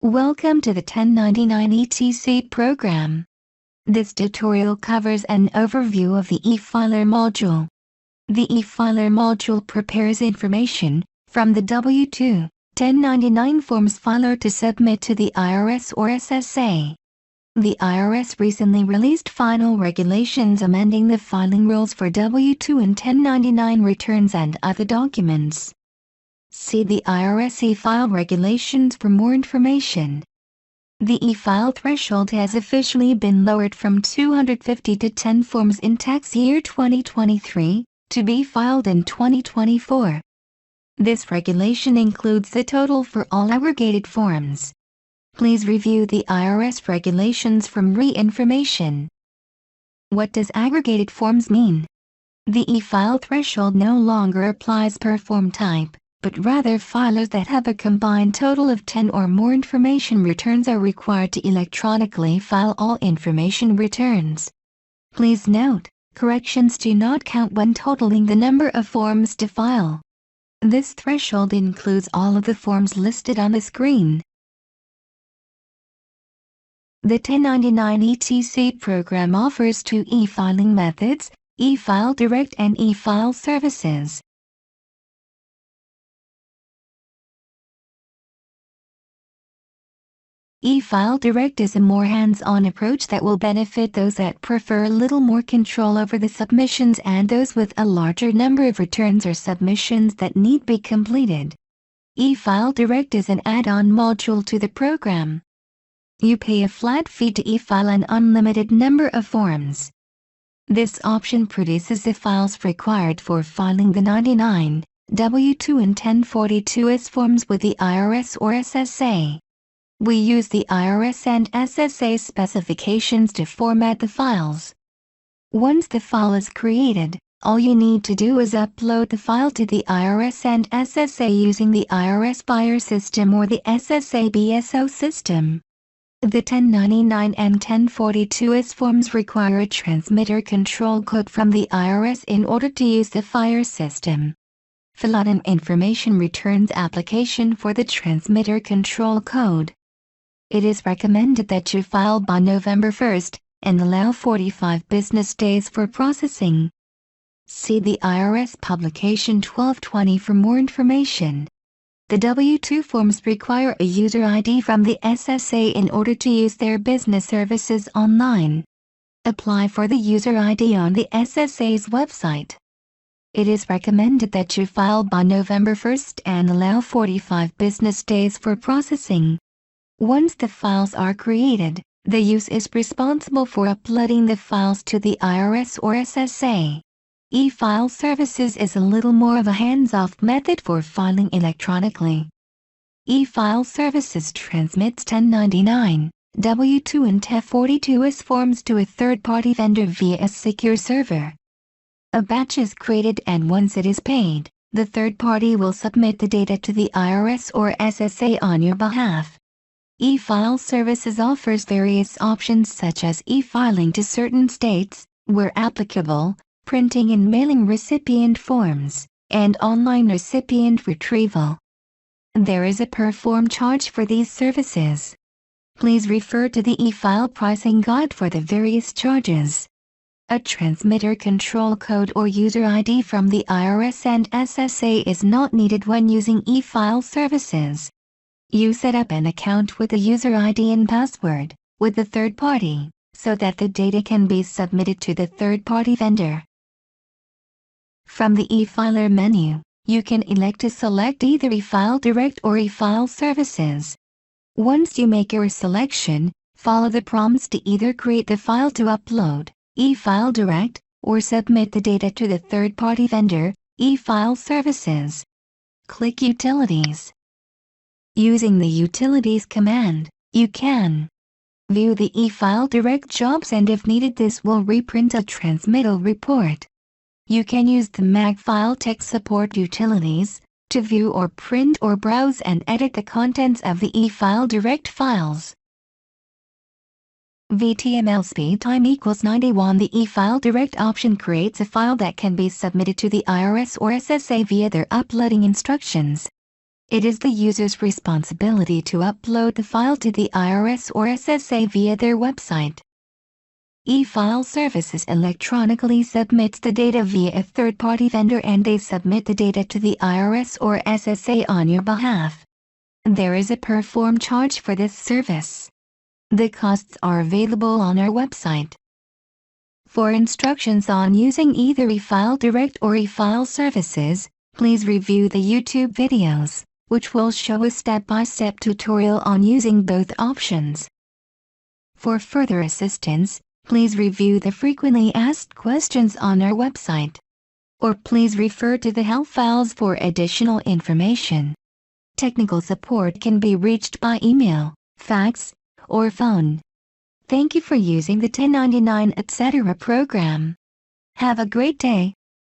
Welcome to the 1099 ETC program. This tutorial covers an overview of the E-Filer module. The E-Filer module prepares information from the W-2, 1099 forms filer to submit to the IRS or SSA. The IRS recently released final regulations amending the filing rules for W-2 and 1099 returns and other documents. See the IRS e-file regulations for more information. The e-file threshold has officially been lowered from 250 to 10 forms in tax year 2023, to be filed in 2024. This regulation includes the total for all aggregated forms. Please review the IRS regulations for more information. What does aggregated forms mean? The e-file threshold no longer applies per form type, but rather filers that have a combined total of 10 or more information returns are required to electronically file all information returns. Please note, corrections do not count when totaling the number of forms to file. This threshold includes all of the forms listed on the screen. The 1099 ETC program offers two e-filing methods, E-File Direct and E-File Services. E-File Direct is a more hands-on approach that will benefit those that prefer a little more control over the submissions and those with a larger number of returns or submissions that need be completed. E-File Direct is an add-on module to the program. You pay a flat fee to e-file an unlimited number of forms. This option produces the files required for filing the 99, W-2 and 1042S forms with the IRS or SSA. We use the IRS and SSA specifications to format the files. Once the file is created, all you need to do is upload the file to the IRS and SSA using the IRS buyer system or the SSA BSO system. The 1099 and 1042S forms require a transmitter control code from the IRS in order to use the FIRE system. Fill out an information returns application for the transmitter control code. It is recommended that you file by November 1st, and allow 45 business days for processing. See the IRS publication 1220 for more information. The W-2 forms require a user ID from the SSA in order to use their business services online. Apply for the user ID on the SSA's website. It is recommended that you file by November 1st and allow 45 business days for processing. Once the files are created, the use is responsible for uploading the files to the IRS or SSA. E-File Services is a little more of a hands-off method for filing electronically. E-File Services transmits 1099, W-2 and 1042S forms to a third-party vendor via a secure server. A batch is created and once it is paid, the third party will submit the data to the IRS or SSA on your behalf. E-File Services offers various options such as e-filing to certain states, where applicable, printing and mailing recipient forms, and online recipient retrieval. There is a per-form charge for these services. Please refer to the e-file pricing guide for the various charges. A transmitter control code or user ID from the IRS and SSA is not needed when using e-file services. You set up an account with a user ID and password with the third party, so that the data can be submitted to the third-party vendor. From the e-filer menu, you can elect to select either e-file direct or e-file services. Once you make your selection, follow the prompts to either create the file to upload, e-file direct, or submit the data to the third-party vendor, e-file services. Click Utilities. Using the Utilities command, you can view the e-file direct jobs and if needed this will reprint a transmittal report. You can use the Magfile Tech Support Utilities to view or print or browse and edit the contents of the e-file direct files. VTML speed time equals 91. The e-file direct option creates a file that can be submitted to the IRS or SSA via their uploading instructions. It is the user's responsibility to upload the file to the IRS or SSA via their website. E-File Services electronically submits the data via a third-party vendor and they submit the data to the IRS or SSA on your behalf. There is a per-form charge for this service. The costs are available on our website. For instructions on using either E-File Direct or E-File Services, please review the YouTube videos, which will show a step-by-step tutorial on using both options. For further assistance, please review the frequently asked questions on our website. Or please refer to the help files for additional information. Technical support can be reached by email, fax, or phone. Thank you for using the 1099 etc. program. Have a great day.